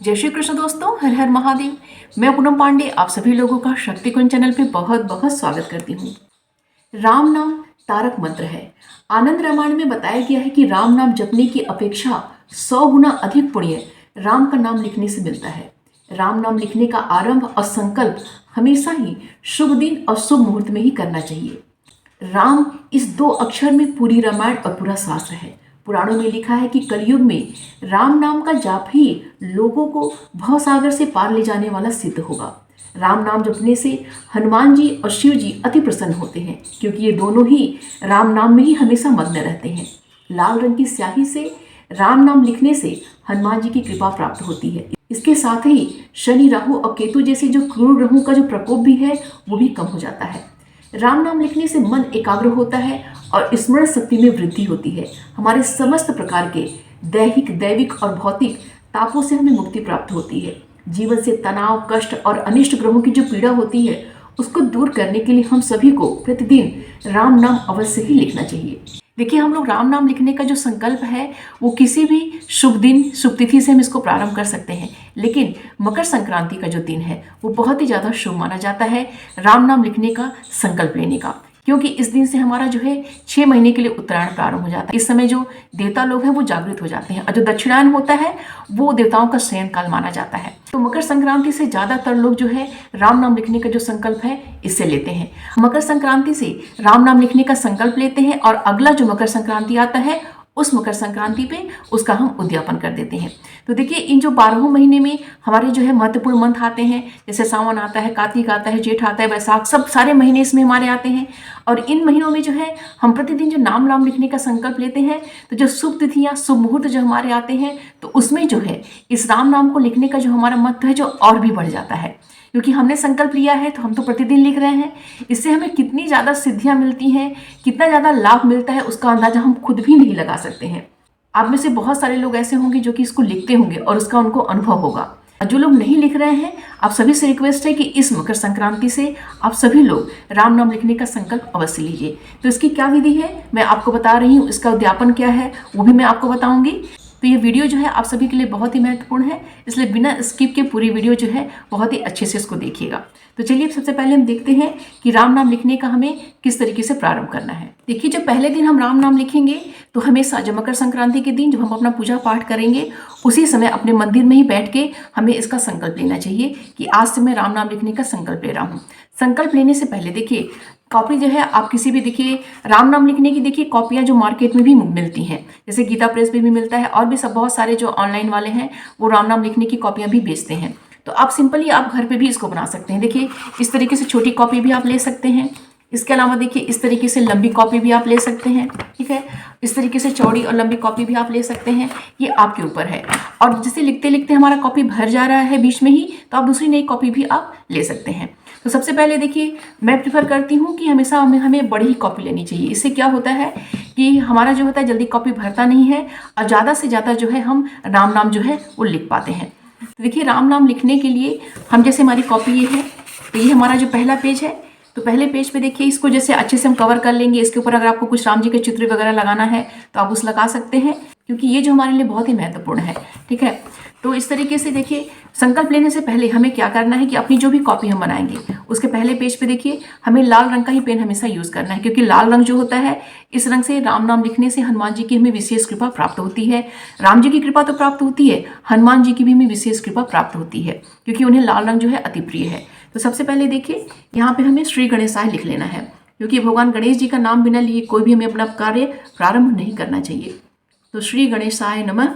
जय श्री कृष्ण दोस्तों, हर हर महादेव। मैं पूनम पांडे आप सभी लोगों का शक्ति कुंज चैनल पे बहुत बहुत स्वागत करती हूँ। राम नाम तारक मंत्र है। आनंद रामायण में बताया गया है कि राम नाम जपने की अपेक्षा 100 गुना अधिक पुण्य राम का नाम लिखने से मिलता है। राम नाम लिखने का आरंभ और संकल्प हमेशा ही शुभ दिन और शुभ मुहूर्त में ही करना चाहिए। राम इस दो अक्षर में पूरी रामायण और पूरा शास्त्र है। पुराणों में लिखा है कि कलयुग में राम नाम का जाप ही लोगों को भवसागर से पार ले जाने वाला सिद्ध होगा। राम नाम जपने से हनुमान जी और शिव जी अति प्रसन्न होते हैं, क्योंकि ये दोनों ही राम नाम में ही हमेशा मग्न रहते हैं। लाल रंग की स्याही से राम नाम लिखने से हनुमान जी की कृपा प्राप्त होती है। इसके साथ ही शनि, राहु और केतु जैसे जो क्रूर ग्रहों का जो प्रकोप भी है वो भी कम हो जाता है। राम नाम लिखने से मन एकाग्र होता है और स्मरण शक्ति में वृद्धि होती है। हमारे समस्त प्रकार के दैहिक, दैविक और भौतिक तापों से हमें मुक्ति प्राप्त होती है। जीवन से तनाव, कष्ट और अनिष्ट ग्रहों की जो पीड़ा होती है उसको दूर करने के लिए हम सभी को प्रतिदिन राम नाम अवश्य ही लिखना चाहिए। देखिए, हम लोग राम नाम लिखने का जो संकल्प है वो किसी भी शुभ दिन, शुभ तिथि से हम इसको प्रारंभ कर सकते हैं, लेकिन मकर संक्रांति का जो दिन है वो बहुत ही ज़्यादा शुभ माना जाता है राम नाम लिखने का संकल्प लेने का, क्योंकि इस दिन से हमारा जो है 6 महीने के लिए उत्तरायण प्रारंभ हो जाता है। इस समय जो देवता लोग हैं वो जागृत हो जाते हैं और जो दक्षिणायन होता है वो देवताओं का शयन काल माना जाता है। तो मकर संक्रांति से ज़्यादातर लोग जो है राम नाम लिखने का जो संकल्प है इससे लेते हैं। मकर संक्रांति से राम नाम लिखने का संकल्प लेते हैं और अगला जो मकर संक्रांति आता है उस मकर संक्रांति पे उसका हम उद्यापन कर देते हैं। तो देखिए, इन जो 12 महीने में हमारे जो है महत्वपूर्ण मंथ आते हैं, जैसे सावन आता है, कार्तिक आता है, जेठ आता है, वैशाख, सब सारे महीने इसमें हमारे आते हैं। और इन महीनों में जो है हम प्रतिदिन जो नाम नाम लिखने का संकल्प लेते हैं, तो जो शुभ तिथियाँ, शुभ मुहूर्त जो हमारे आते हैं, तो उसमें जो है इस राम नाम को लिखने का जो हमारा महत्व है जो और भी बढ़ जाता है, क्योंकि हमने संकल्प लिया है तो हम तो प्रतिदिन लिख रहे हैं। इससे हमें कितनी ज़्यादा सिद्धियां मिलती हैं, कितना ज़्यादा लाभ मिलता है, उसका अंदाजा हम खुद भी नहीं लगा सकते हैं। आप में से बहुत सारे लोग ऐसे होंगे जो कि इसको लिखते होंगे और उसका उनको अनुभव होगा। जो लोग नहीं लिख रहे हैं, आप सभी से रिक्वेस्ट है कि इस मकर संक्रांति से आप सभी लोग राम नाम लिखने का संकल्प अवश्य लीजिए। तो इसकी क्या विधि है मैं आपको बता रही हूँ, इसका उद्यापन क्या है वो भी मैं आपको बताऊंगी। तो ये वीडियो जो है आप सभी के लिए बहुत ही महत्वपूर्ण है, इसलिए बिना स्किप के पूरी वीडियो जो है बहुत ही अच्छे से इसको देखिएगा। तो चलिए सबसे पहले हम देखते हैं कि राम नाम लिखने का हमें किस तरीके से प्रारंभ करना है। देखिए, जो पहले दिन हम राम नाम लिखेंगे तो हमेशा जो मकर संक्रांति के दिन जब हम अपना पूजा पाठ करेंगे उसी समय अपने मंदिर में ही बैठ के हमें इसका संकल्प लेना चाहिए कि आज से मैं राम नाम लिखने का संकल्प ले रहा हूँ। संकल्प लेने से पहले देखिए, कॉपी जो है आप किसी भी, देखिए राम नाम लिखने की देखिए कॉपियाँ जो मार्केट में भी मिलती हैं, जैसे गीता प्रेस पे भी मिलता है और भी सब बहुत सारे जो ऑनलाइन वाले हैं वो राम नाम लिखने की कॉपियाँ भी बेचते हैं। तो आप सिंपली आप घर पे भी इसको बना सकते हैं। देखिए, इस तरीके से छोटी कॉपी भी आप ले सकते हैं। इसके अलावा देखिए, इस तरीके से लंबी कॉपी भी आप ले सकते हैं, ठीक है। इस तरीके से चौड़ी और लंबी कॉपी भी आप ले सकते हैं, ये आपके ऊपर है। और जैसे लिखते लिखते हमारा कॉपी भर जा रहा है बीच में ही, तो आप दूसरी नई कॉपी भी आप ले सकते हैं। तो सबसे पहले देखिए, मैं प्रीफर करती हूँ कि हमेशा हमें बड़ी ही कॉपी लेनी चाहिए। इससे क्या होता है कि हमारा जो होता है जल्दी कॉपी भरता नहीं है और ज़्यादा से ज़्यादा जो है हम राम नाम जो है वो लिख पाते हैं। तो देखिए, राम नाम लिखने के लिए हम, जैसे हमारी कॉपी ये है, तो ये हमारा जो पहला पेज है, तो पहले पेज पे देखिए इसको जैसे अच्छे से हम कवर कर लेंगे। इसके ऊपर अगर आपको कुछ राम जी के चित्र वगैरह लगाना है तो आप उस लगा सकते हैं, क्योंकि ये जो हमारे लिए बहुत ही महत्वपूर्ण है, ठीक है। तो इस तरीके से देखिए, संकल्प लेने से पहले हमें क्या करना है कि अपनी जो भी कॉपी हम बनाएंगे उसके पहले पेज पे देखिए हमें लाल रंग का ही पेन हमेशा यूज करना है, क्योंकि लाल रंग जो होता है, इस रंग से राम नाम लिखने से हनुमान जी की हमें विशेष कृपा प्राप्त होती है। राम जी की कृपा तो प्राप्त होती है, हनुमान जी की भी हमें विशेष कृपा प्राप्त होती है, क्योंकि उन्हें लाल रंग जो है अति प्रिय है। तो सबसे पहले देखिए, यहाँ पे हमें श्री गणेशाय लिख लेना है, क्योंकि भगवान गणेश जी का नाम बिना लिए कोई भी हमें अपना कार्य प्रारंभ नहीं करना चाहिए। तो श्री गणेशाय नमः,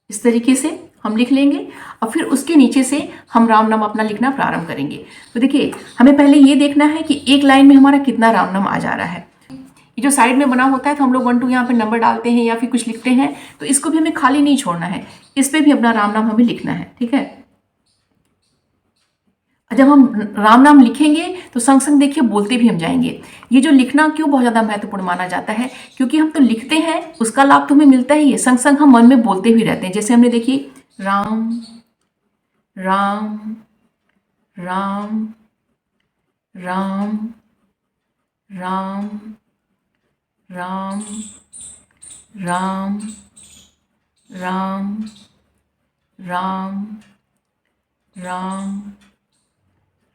इस तरीके से हम लिख लेंगे और फिर उसके नीचे से हम राम नाम अपना लिखना प्रारंभ करेंगे। तो देखिए, हमें पहले ये देखना है कि एक लाइन में हमारा कितना राम नाम आ जा रहा है। ये जो साइड में बना होता है तो हम लोग 1 2 यहाँ पे नंबर डालते हैं या फिर कुछ लिखते हैं, तो इसको भी हमें खाली नहीं छोड़ना है, इस पर भी अपना राम नाम हमें लिखना है, ठीक है। जब हम राम नाम लिखेंगे तो संग संग देखिए बोलते भी हम जाएंगे। ये जो लिखना क्यों बहुत ज़्यादा महत्वपूर्ण माना जाता है, क्योंकि हम तो लिखते हैं उसका लाभ तो हमें मिलता ही है, संग संग हम मन में बोलते भी रहते हैं। जैसे हमने देखिए राम राम राम राम राम राम राम राम राम राम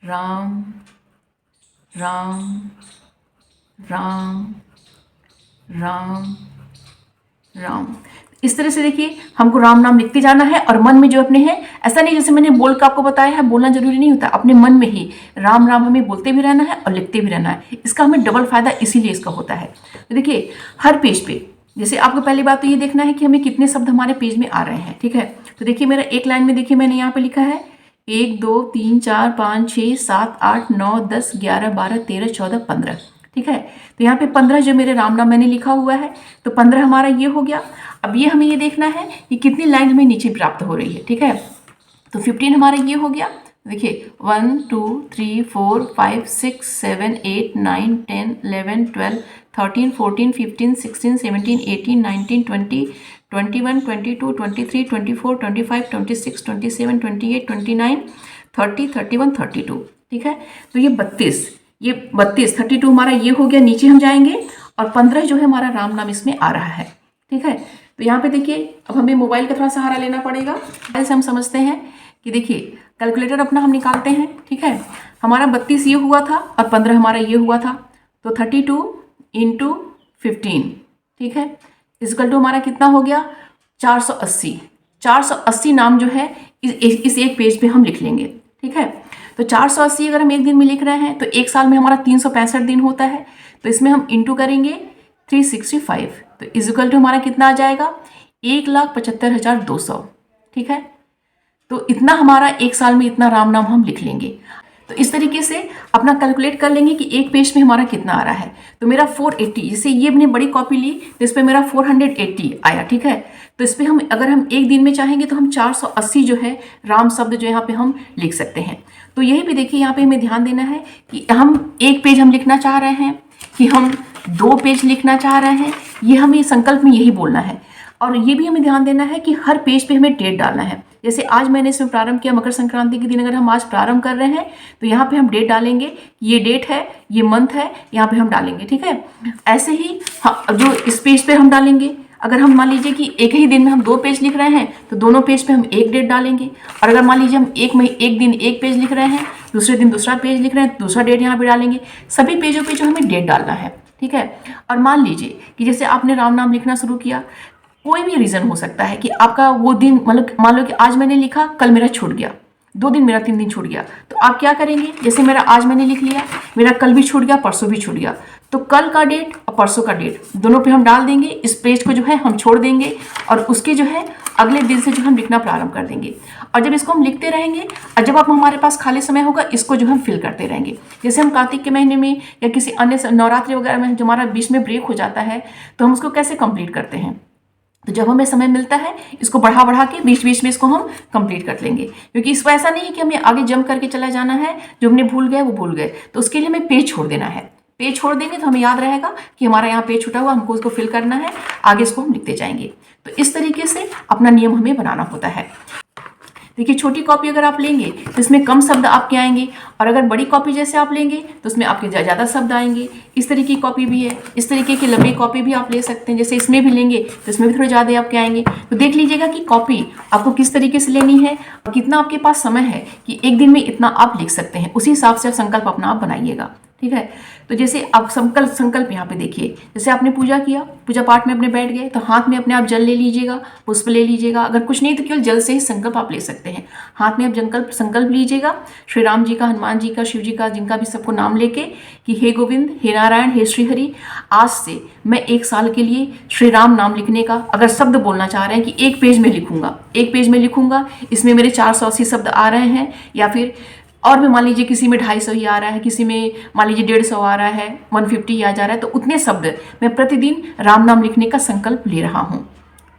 राम राम राम राम राम। इस तरह से देखिए हमको राम नाम लिखते जाना है और मन में जो अपने हैं, ऐसा नहीं जैसे मैंने बोल कर आपको बताया है, बोलना जरूरी नहीं होता, अपने मन में ही राम राम हमें बोलते भी रहना है और लिखते भी रहना है। इसका हमें डबल फायदा इसीलिए इसका होता है। तो देखिए हर पेज पे, जैसे आपको पहली बात तो ये देखना है कि हमें कितने शब्द हमारे पेज में आ रहे हैं, ठीक है। तो देखिए मेरा एक लाइन में देखिए मैंने यहाँ पे लिखा है 1 2 3 4 5 6 7 8 9 10 11 12 13 14 15, ठीक है। तो यहाँ पे 15 जो मेरे राम नाम मैंने लिखा हुआ है, तो 15 हमारा ये हो गया। अब ये हमें ये देखना है कि कितनी लाइन हमें नीचे प्राप्त हो रही है, ठीक है। तो 15 हमारा ये हो गया। देखिए 1 2 3 4 5 6 7 8 9 10 11 12 13 14 15 16 17 18 19 20 21 22 23 24 25 26 27 28 29 30 31 32, ठीक है। तो ये 32 हमारा ये हो गया। नीचे हम जाएंगे और 15 जो है हमारा राम नाम इसमें आ रहा है, ठीक है। तो यहाँ पे देखिए अब हमें मोबाइल का थोड़ा सहारा लेना पड़ेगा। ऐसे हम समझते हैं कि देखिए कैलकुलेटर अपना हम निकालते हैं, ठीक है। हमारा 32 ये हुआ था और 15 हमारा ये हुआ था, तो 32 × 15, ठीक है, इक्वल टू हमारा कितना हो गया 480। 480 नाम जो है इस एक पेज पे हम लिख लेंगे, ठीक है। तो 480 अगर हम एक दिन में लिख रहे हैं तो एक साल में हमारा 365 दिन होता है, तो इसमें हम इंटू करेंगे 365, तो इक्वल टू हमारा कितना आ जाएगा 1,75,200, ठीक है। तो इतना हमारा एक साल में इतना राम नाम हम लिख लेंगे। तो इस तरीके से अपना कैलकुलेट कर लेंगे कि एक पेज में हमारा कितना आ रहा है। तो मेरा 480, जैसे ये मैंने बड़ी कॉपी ली तो इस पर मेरा 480 आया, ठीक है। तो इस पर हम अगर हम एक दिन में चाहेंगे तो हम 480 जो है राम शब्द जो यहाँ पे हम लिख सकते हैं। तो यही भी देखिए यहाँ पे हमें ध्यान देना है कि हम एक पेज हम लिखना चाह रहे हैं कि हम 2 पेज लिखना चाह रहे हैं, ये हमें संकल्प में यही बोलना है। और ये भी हमें ध्यान देना है कि हर पेज पे हमें डेट डालना है। जैसे आज मैंने इसमें प्रारंभ किया मकर संक्रांति के दिन, अगर हम आज प्रारंभ कर रहे हैं तो यहाँ पे हम डेट डालेंगे, ये डेट है, ये मंथ है, यहाँ पे हम डालेंगे, ठीक है। ऐसे ही जो इस पेज पे हम डालेंगे, अगर हम मान लीजिए कि एक ही दिन में हम 2 पेज लिख रहे हैं तो दोनों पेज पे हम एक डेट डालेंगे। और अगर मान लीजिए हम एक दिन एक पेज लिख रहे हैं, दूसरे दिन दूसरा पेज लिख रहे हैं, दूसरा डेट यहाँ पे डालेंगे। सभी पेजों पे जो हमें डेट डालना है, ठीक है। और मान लीजिए कि जैसे आपने राम नाम लिखना शुरू किया, कोई भी रीज़न हो सकता है कि आपका वो दिन, मतलब मान लो कि आज मैंने लिखा, कल मेरा छूट गया, 2 दिन मेरा 3 दिन छूट गया, तो आप क्या करेंगे, जैसे मेरा आज मैंने लिख लिया, मेरा कल भी छूट गया, परसों भी छूट गया, तो कल का डेट और परसों का डेट दोनों पे हम डाल देंगे। इस पेज को जो है हम छोड़ देंगे और उसके जो है अगले दिन से जो हम लिखना प्रारंभ कर देंगे। और जब इसको हम लिखते रहेंगे और जब आप हमारे पास खाली समय होगा इसको जो हम फिल करते रहेंगे। जैसे हम कार्तिक के महीने में या किसी अन्य नवरात्रि वगैरह में जो हमारा बीच में ब्रेक हो जाता है तो हम उसको कैसे कंप्लीट करते हैं, तो जब हमें समय मिलता है इसको बढ़ा के बीच बीच में इसको हम कंप्लीट कर लेंगे, क्योंकि इसको ऐसा नहीं है कि हमें आगे जंप करके चला जाना है, जो हमने भूल गए वो भूल गए, तो उसके लिए हमें पेज छोड़ देना है। पेज छोड़ देंगे तो हमें याद रहेगा कि हमारा यहाँ पेज छूटा हुआ, हमको उसको फिल करना है, आगे इसको हम लिखते जाएंगे। तो इस तरीके से अपना नियम हमें बनाना होता है। देखिए छोटी कॉपी अगर आप लेंगे तो इसमें कम शब्द आपके आएंगे, और अगर बड़ी कॉपी जैसे आप लेंगे तो उसमें आपके ज़्यादा शब्द आएंगे। इस तरीके की कॉपी भी है, इस तरीके की लंबी कॉपी भी आप ले सकते हैं, जैसे इसमें भी लेंगे तो इसमें भी थोड़े ज़्यादा आपके आएंगे। तो देख लीजिएगा कि कॉपी आपको किस तरीके से लेनी है और कितना आपके पास समय है कि एक दिन में इतना आप लिख सकते हैं, उसी हिसाब से आप संकल्प अपना आप बनाइएगा, ठीक है। तो जैसे आप संकल्प यहाँ पे देखिए, जैसे आपने पूजा किया, पूजा पाठ में अपने बैठ गए तो हाथ में अपने आप जल ले लीजिएगा, पुष्प ले लीजिएगा, अगर कुछ नहीं तो केवल जल से ही संकल्प आप ले सकते हैं। हाथ में आप संकल्प लीजिएगा श्री राम जी का, हनुमान जी का, शिव जी का, जिनका भी सबको नाम लेके कि हे गोविंद, हे नारायण, हे श्रीहरि, आज से मैं 1 साल के लिए श्री राम नाम लिखने का अगर शब्द बोलना चाह रहे हैं कि एक पेज में लिखूंगा, इसमें मेरे 480 शब्द आ रहे हैं, या फिर और भी मान लीजिए किसी में 250 ही आ रहा है, किसी में मान लीजिए 150 आ रहा है, 150 ही आ जा रहा है, तो उतने शब्द मैं प्रतिदिन राम नाम लिखने का संकल्प ले रहा हूँ।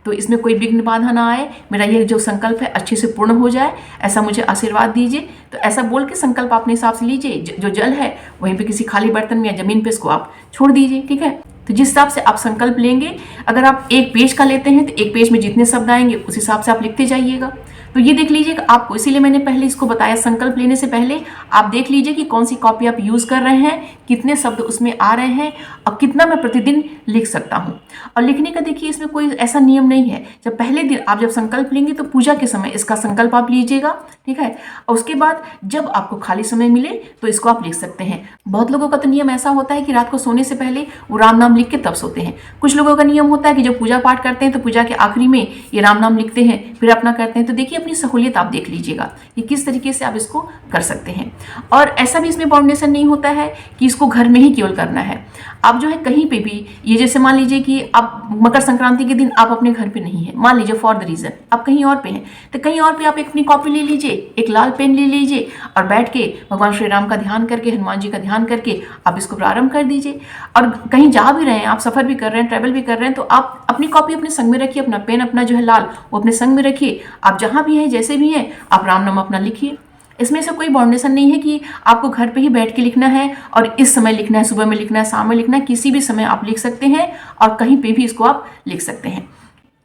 तो इसमें कोई विघ्न बाधा ना आए, मेरा ये जो संकल्प है अच्छे से पूर्ण हो जाए, ऐसा मुझे आशीर्वाद दीजिए। तो ऐसा बोल के संकल्प अपने हिसाब से लीजिए। जो जल है वहीं पे किसी खाली बर्तन में या जमीन पे इसको आप छोड़ दीजिए, ठीक है। तो जिस हिसाब से आप संकल्प लेंगे, अगर आप एक पेज का लेते हैं तो एक पेज में जितने शब्द आएंगे उस हिसाब से आप लिखते जाइएगा। तो ये देख लीजिए आपको, इसीलिए मैंने पहले इसको बताया, संकल्प लेने से पहले आप देख लीजिए कि कौन सी कॉपी आप यूज़ कर रहे हैं, कितने शब्द उसमें आ रहे हैं और कितना मैं प्रतिदिन लिख सकता हूँ। और लिखने का देखिए इसमें कोई ऐसा नियम नहीं है। जब पहले दिन आप जब संकल्प लेंगे तो पूजा के समय इसका संकल्प आप लीजिएगा, ठीक है। और उसके बाद जब आपको खाली समय मिले तो इसको आप लिख सकते हैं। बहुत लोगों का तो नियम ऐसा होता है कि रात को सोने से पहले वो राम नाम लिख के तब सोते हैं। कुछ लोगों का नियम होता है कि जब पूजा पाठ करते हैं तो पूजा के आखिरी में ये राम नाम लिखते हैं, फिर अपना करते हैं। तो देखिए अपनी सहूलियत आप देख लीजिएगा कि किस तरीके से आप इसको कर सकते हैं। और ऐसा भी इसमें बाउंडेशन नहीं होता है कि इसको घर में ही केवल करना है। आप जो है कहीं पे भी, ये जैसे मान लीजिए कि आप मकर संक्रांति के दिन आप अपने घर पे नहीं है, मान लीजिए फॉर द रीजन आप कहीं और पे हैं, तो कहीं और पे आप अपनी कॉपी ले लीजिए, एक लाल पेन ले लीजिए और बैठ के भगवान श्री राम का ध्यान करके, हनुमान जी का ध्यान करके आप इसको प्रारंभ कर दीजिए। और कहीं जा भी रहे हैं, आप सफर भी कर रहे हैं, ट्रैवल भी कर रहे हैं, तो आप अपनी कॉपी अपने संग में रखिए, अपना पेन अपना जो है लाल वो अपने संग में रखिए। आप जहाँ भी हैं, जैसे भी हैं, आप राम नाम अपना लिखिए। इसमें से कोई बाउंडेशन नहीं है कि आपको घर पे ही बैठ के लिखना है और इस समय लिखना है, सुबह में लिखना है, शाम में लिखना है। किसी भी समय आप लिख सकते हैं और कहीं पे भी इसको आप लिख सकते हैं।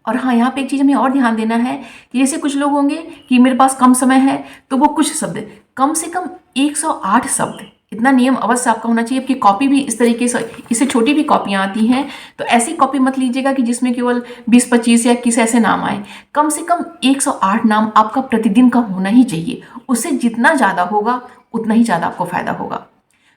और हाँ, यहाँ पे एक चीज़ हमें और ध्यान देना है कि जैसे कुछ लोग होंगे कि मेरे पास कम समय है तो वो कुछ शब्द, कम से कम 108 शब्द, इतना नियम अवश्य आपका होना चाहिए। आपकी कॉपी भी इस तरीके से, इससे छोटी भी कॉपियाँ आती हैं, तो ऐसी कॉपी मत लीजिएगा कि जिसमें केवल 20-25 या 21 ऐसे नाम आए। कम से कम 108 नाम आपका प्रतिदिन का होना ही चाहिए। उससे जितना ज़्यादा होगा उतना ही ज़्यादा आपको फायदा होगा।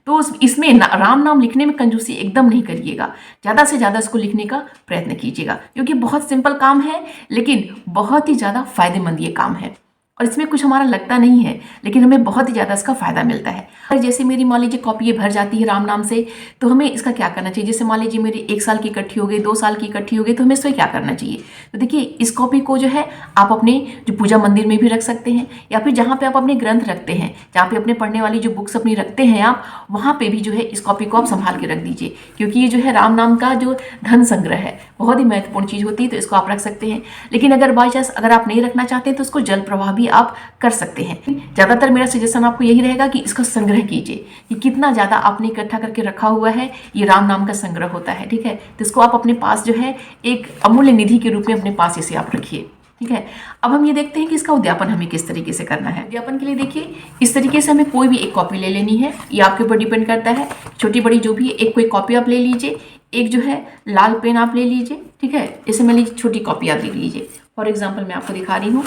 तो इसमें राम नाम लिखने में कंजूसी एकदम नहीं करिएगा, ज़्यादा से ज़्यादा इसको लिखने का प्रयत्न कीजिएगा, क्योंकि बहुत सिंपल काम है लेकिन बहुत ही ज़्यादा फायदेमंद ये काम है। और इसमें कुछ हमारा लगता नहीं है लेकिन हमें बहुत ही ज़्यादा इसका फ़ायदा मिलता है। और जैसे मेरी मान लीजिए कॉपी ये भर जाती है राम नाम से, तो हमें इसका क्या करना चाहिए। जैसे मान लीजिए मेरी 1 साल की इकट्ठी हो गई, 2 साल की इकट्ठी हो गई, तो हमें इसमें क्या करना चाहिए। तो देखिए इस कॉपी को जो है आप अपने जो पूजा मंदिर में भी रख सकते हैं, या फिर जहाँ पे आप अपने ग्रंथ रखते हैं, जहाँ पे अपने पढ़ने वाली जो बुक्स अपनी रखते हैं आप, वहाँ पे भी जो है इस कॉपी को आप संभाल के रख दीजिए। क्योंकि ये जो है राम नाम का जो धन संग्रह है बहुत ही महत्वपूर्ण चीज़ होती है, तो इसको आप रख सकते हैं। लेकिन अगर बाई चांस अगर आप नहीं रखना चाहते तो उसको जल प्रवाह भी आप कर सकते हैं। ज़्यादातर मेरा सजेशन आपको यही रहेगा कि इसका संग्रह कीजिए कि कितना ज़्यादा आपने इकट्ठा करके रखा हुआ है, ये राम नाम का संग्रह होता है, ठीक है। तो इसको आप अपने पास जो है एक अमूल्य निधि के रूप में अपने पास इसे आप रखिए, ठीक है। अब हम ये देखते हैं कि इसका उद्यापन हमें किस तरीके से करना है। उद्यापन के लिए देखिए इस तरीके से हमें कोई भी एक कॉपी ले लेनी है, ये आपके ऊपर डिपेंड करता है, छोटी बड़ी जो भी, एक कोई कॉपी आप ले लीजिए, एक जो है लाल पेन आप ले लीजिए, ठीक है। इसे मैं लीजिए छोटी कॉपी आप देख लीजिए, फॉर एग्जाम्पल मैं आपको दिखा रही हूँ।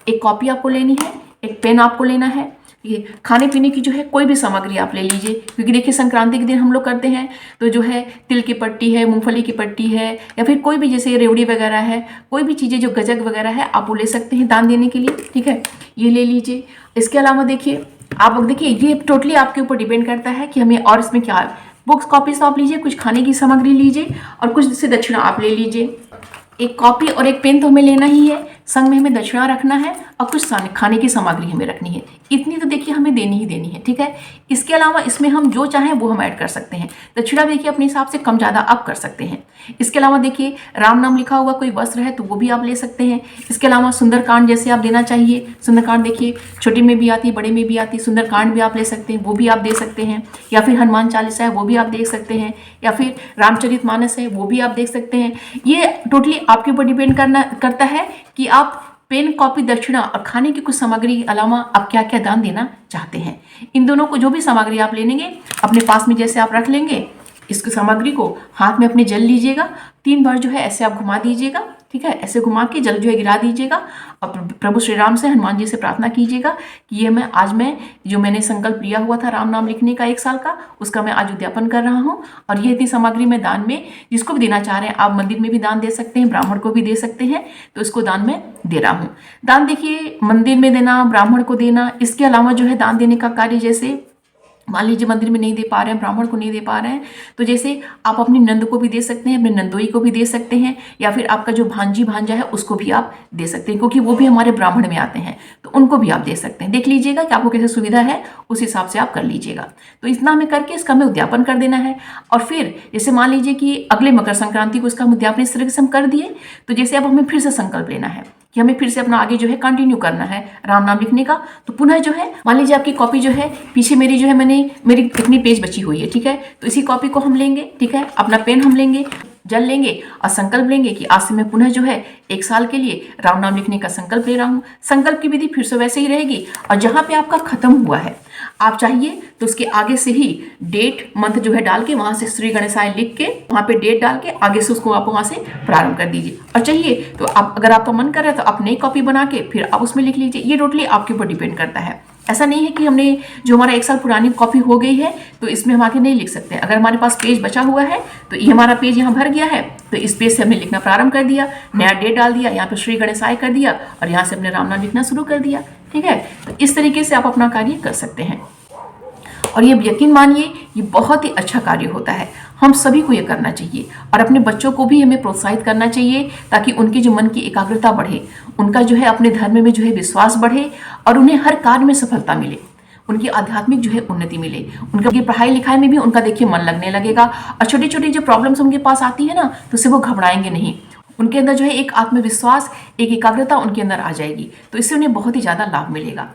एक कॉपी आपको लेनी है, एक पेन आपको लेना है, ये खाने पीने की जो है कोई भी सामग्री आप ले लीजिए, क्योंकि देखिए संक्रांति के दिन हम लोग करते हैं तो जो है तिल की पट्टी है, मूंगफली की पट्टी है, या फिर कोई भी जैसे रेवड़ी वगैरह है, कोई भी चीज़ें जो गजक वगैरह है आप वो ले सकते हैं दान देने के लिए, ठीक है, ये ले लीजिए। इसके अलावा देखिए आप देखिए ये टोटली आपके ऊपर डिपेंड करता है कि हमें और इसमें क्या, बुक्स कॉपीज आप लीजिए, कुछ खाने की सामग्री लीजिए और कुछ से दक्षिणा आप ले लीजिए। एक कॉपी और एक पेन तो हमें लेना ही है, संग में हमें दक्षिणा रखना है और कुछ खाने की सामग्री हमें रखनी है। इतनी तो देखिए हमें देनी ही देनी है, ठीक है। इसके अलावा इसमें हम जो चाहें वो हम ऐड कर सकते हैं। दक्षिणा देखिए अपने हिसाब से कम ज़्यादा आप कर सकते हैं। इसके अलावा देखिए राम नाम लिखा हुआ कोई वस्त्र है तो वो भी आप ले सकते हैं। इसके अलावा सुंदरकांड जैसे आप देना चाहिए, सुंदरकांड देखिए छोटे में भी आती है, बड़े में भी आती है, सुंदरकांड भी आप ले सकते हैं, वो भी आप दे सकते हैं। या फिर हनुमान चालीसा है वो भी आप देख सकते हैं, या फिर रामचरितमानस है वो भी आप देख सकते हैं। ये टोटली आपके ऊपर डिपेंड करता है कि आप पेन, कॉपी, दक्षिणा और खाने की कुछ सामग्री के अलावा आप क्या क्या दान देना चाहते हैं। इन दोनों को जो भी सामग्री आप लेंगे अपने पास में जैसे आप रख लेंगे, इसकी सामग्री को हाथ में अपने जल लीजिएगा, 3 बार जो है ऐसे आप घुमा दीजिएगा, ठीक है। ऐसे घुमा के जल जो है गिरा दीजिएगा और प्रभु श्री राम से, हनुमान जी से प्रार्थना कीजिएगा कि ये मैं जो मैंने संकल्प लिया हुआ था राम नाम लिखने का 1 साल का, उसका मैं आज उद्यापन कर रहा हूँ। और ये इतनी सामग्री मैं दान में जिसको भी देना चाह रहे हैं, आप मंदिर में भी दान दे सकते हैं, ब्राह्मण को भी दे सकते हैं, तो इसको दान में दे रहा हूँ। दान देखिए मंदिर में देना, ब्राह्मण को देना, इसके अलावा जो है दान देने का कार्य जैसे मान लीजिए मंदिर में नहीं दे पा रहे हैं, ब्राह्मण को नहीं दे पा रहे हैं, तो जैसे आप अपनी नंद को भी दे सकते हैं, अपने नंदोई को भी दे सकते हैं, या फिर आपका जो भांजी भांजा है उसको भी आप दे सकते हैं, क्योंकि वो भी हमारे ब्राह्मण में आते हैं, तो उनको भी आप दे सकते हैं। देख लीजिएगा कि आपको कैसे सुविधा है, उस हिसाब से आप कर लीजिएगा। तो इतना हमें करके इसका हमें उद्यापन कर देना है। और फिर जैसे मान लीजिए कि अगले मकर संक्रांति को इसका हम उद्यापन इस तरह से हम कर दिए, तो जैसे अब हमें फिर से संकल्प लेना है कि हमें फिर से अपना आगे जो है कंटिन्यू करना है राम नाम लिखने का, तो पुनः जो है मान लीजिए आपकी कॉपी जो है पीछे मेरी जो है मेरी कितनी पेज बची हुई है, ठीक है। तो इसी कॉपी को हम लेंगे, ठीक है, अपना पेन हम लेंगे, जल लेंगे और संकल्प लेंगे कि आज से मैं पुनः जो है 1 साल के लिए राम नाम लिखने का संकल्प ले रहा हूँ। संकल्प की विधि फिर से वैसे ही रहेगी और जहाँ पे आपका खत्म हुआ है आप चाहिए तो उसके आगे से ही डेट मंथ जो है डाल के वहां से श्री गणेशाय लिख के वहां पे डेट डाल के आगे से उसको आप वहां से प्रारंभ कर दीजिए। और चाहिए तो आप अगर आपका मन कर रहा है तो आप नई कॉपी बना के फिर आप उसमें लिख लीजिए। ये टोटली आपके ऊपर डिपेंड करता है। ऐसा नहीं है कि हमने जो हमारा 1 साल पुरानी कॉपी हो गई है तो इसमें हम आगे नहीं लिख सकते। अगर हमारे पास पेज बचा हुआ है तो ये हमारा पेज यहाँ भर गया है तो इस पेज से हमने लिखना प्रारंभ कर दिया, नया डेट डाल दिया, यहाँ पे श्री गणेशाय कर दिया और यहाँ से हमने राम नाम लिखना शुरू कर दिया, ठीक है। तो इस तरीके से आप अपना कार्य कर सकते हैं और ये यकीन मानिए ये बहुत ही अच्छा कार्य होता है। हम सभी को ये करना चाहिए और अपने बच्चों को भी हमें प्रोत्साहित करना चाहिए ताकि उनकी जो मन की एकाग्रता बढ़े, उनका जो है अपने धर्म में जो है विश्वास बढ़े और उन्हें हर कार्य में सफलता मिले, उनकी आध्यात्मिक जो है उन्नति मिले, उनकी पढ़ाई लिखाई में भी उनका देखिए मन लगने लगेगा और छोटी छोटी जो प्रॉब्लम्स उनके पास आती है ना तो उससे वो घबराएंगे नहीं, उनके अंदर जो है एक आत्मविश्वास, एक एकाग्रता उनके अंदर आ जाएगी। तो इससे उन्हें बहुत ही ज़्यादा लाभ मिलेगा।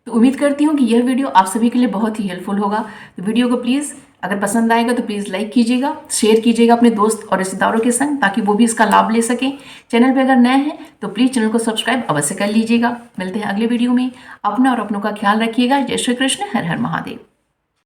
तो उम्मीद करती हूँ कि यह वीडियो आप सभी के लिए बहुत ही हेल्पफुल होगा। तो वीडियो को प्लीज़ अगर पसंद आएगा तो प्लीज़ लाइक कीजिएगा, शेयर कीजिएगा अपने दोस्त और रिश्तेदारों के संग ताकि वो भी इसका लाभ ले सकें। चैनल पे अगर नए हैं तो प्लीज़ चैनल को सब्सक्राइब अवश्य कर लीजिएगा। मिलते हैं अगले वीडियो में। अपना और अपनों का ख्याल रखिएगा। जय श्री कृष्ण, हर हर महादेव।